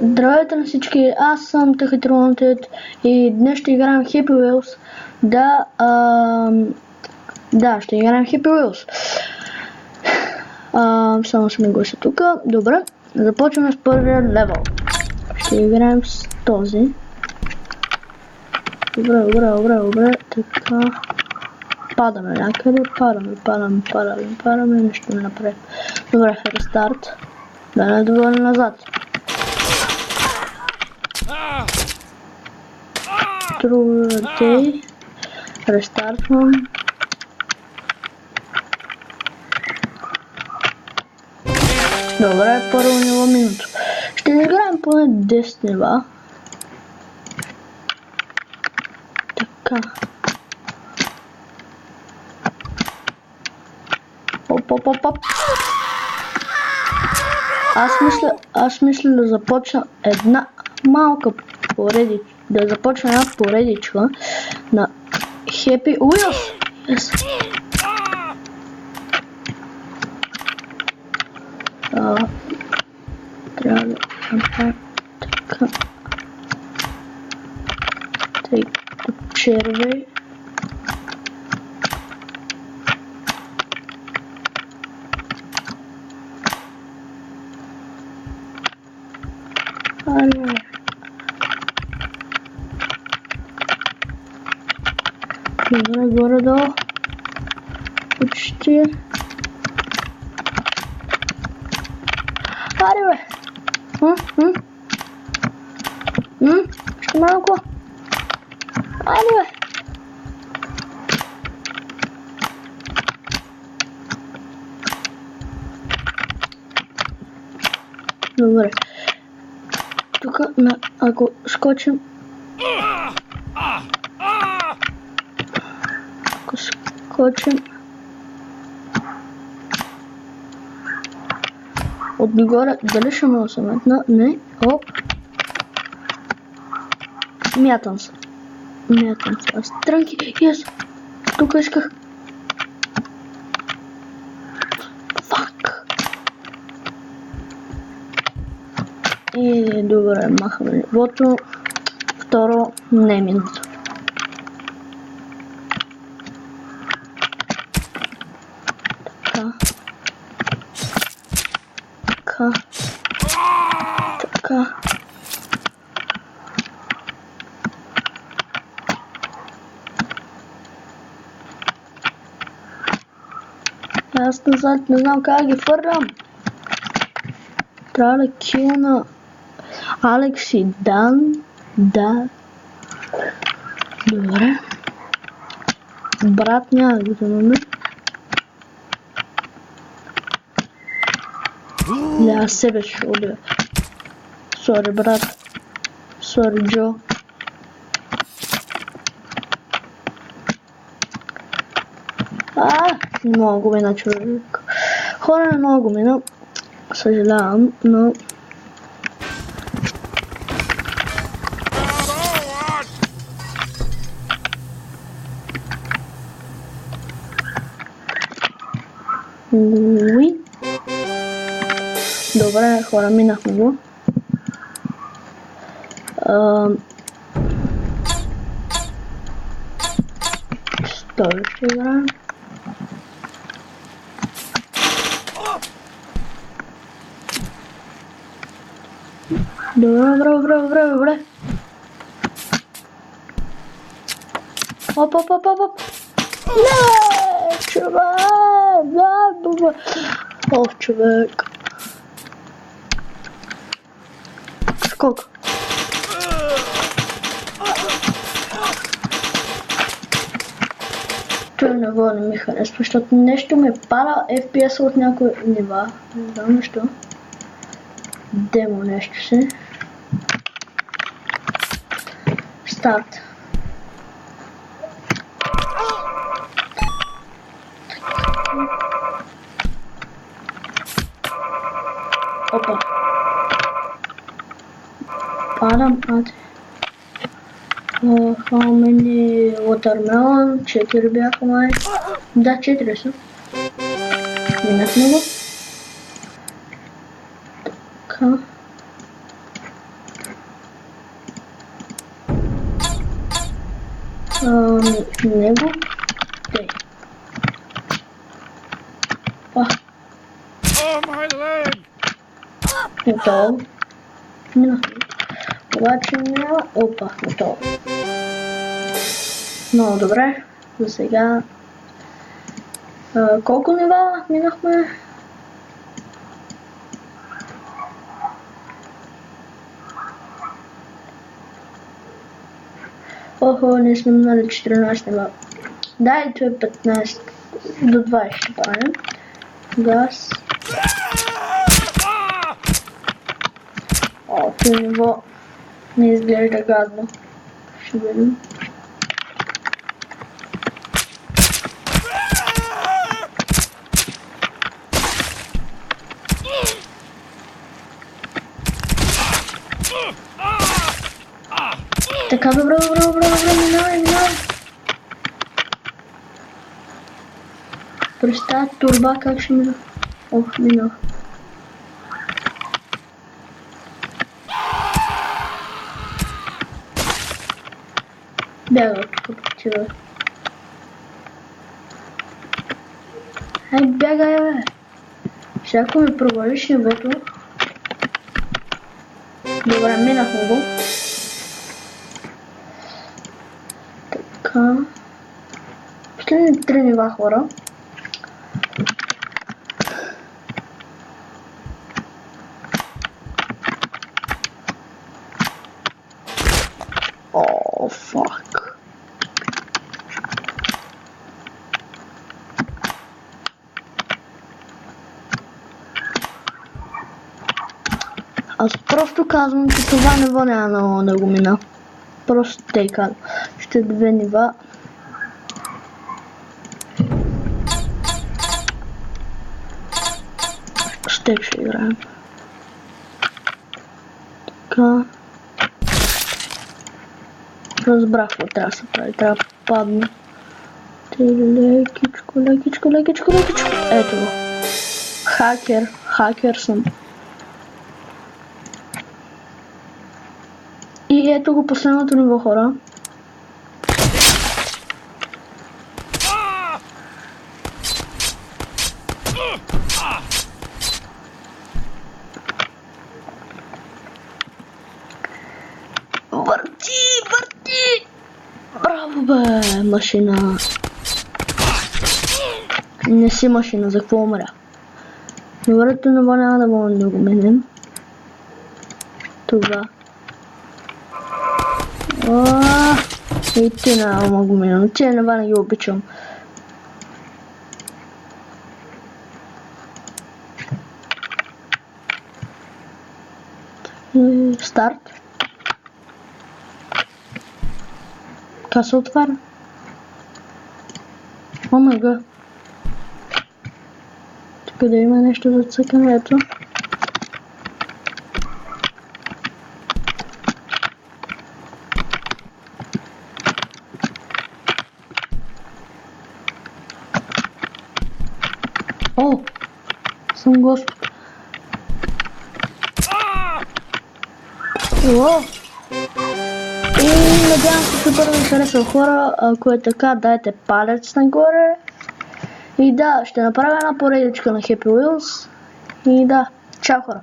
Здравейте на всички, аз съм Techitronted и днес ще играем Happy Wheels. Да, ще играем Happy Wheels. Само се наглася тук. Добре, започваме с първия левел. Ще играем с този. Добре, така. Падаме някъде, падаме, нищо не направим. Добре, рестарт. Да не доволим назад. Окей, рестартвам. Добре, първо ниво минуто. Ще изиграем поне 10 нива. Така. Оп. Аз мисля да започна една малка поредичка. Да започна една поредичка на Happy Wheels. Yes. Трябва да направя така. Тъй като червей. Добре, горе-долу. Почти. Аре, бе! Ще малко. Аре, бе! Добре. Тук, ако скочим... Отгоре, дали ще мога да се метна? Не, оп. Мятам се. Аз трънки, yes. Тук исках. Фак. И добре, махаме нивото. Второ, не минуто. Така. Аз назад не знам как ги фърлям. Трябва да килна Алекс и Дан. Да. Добре. Брат няма да го имаме. Аз себе ще убия. Сори, брат. Сори, Джо. Не мога го мина, човек. Хора, не мога го мина. Съжалявам, но... Уи. Добре, хора, минахме го. Стой, ще играем. Добре. Оп. Не, човек! Ох, човек. Скок. Той не ми харесва, защото нещо ме пада FPS от някои нива. Не знам защо. Демо нещо си. Старт. Опа. Падам, how many watermelon? 4 бяха май. Да, 4 са. Минахме го. Така. Него. Тей. Готово. Минахме. Обаче няма... Опа, готово. Много добре. За сега... колко нива минахме? Охо, ние сме минали 14 нива. Да, и това е 15. До 20 ще правим. Газ. О, това ниво не изглежда гадно. Ще видим. Така, добре, минавай. През тази турба как ще мина? Ох, минах. Бяга тук потива. Ай, бягай, бе! Всяко ми провалиш нивото. Добре, минахме го. Така. Последни 3 нива, хора. О, фак. Аз просто казвам, че това ниво няма да го мина. Просто тъй казвам. Ще 2 нива. С тек ще играем. Така. Разбрах какво трябва да се прави. Трябва да падне. Лекичко. Ето го. Хакер съм. И ето го последното ниво, хора. Върти! Браво, бе, машина. Не си машина, за какво умря? Добрето ниво няма да можем да го минем. Това. И ти няма го минем. Тия нива не ги обичам. Старт. Така се отваря. Омега. Тук да има нещо за цъкането. О! Съм Господ. О! И надявам се супер да ви харесва, хора. Ако е така, дайте палец нагоре. И да, ще направя една поредичка на Happy Wheels. И да, чао, хора.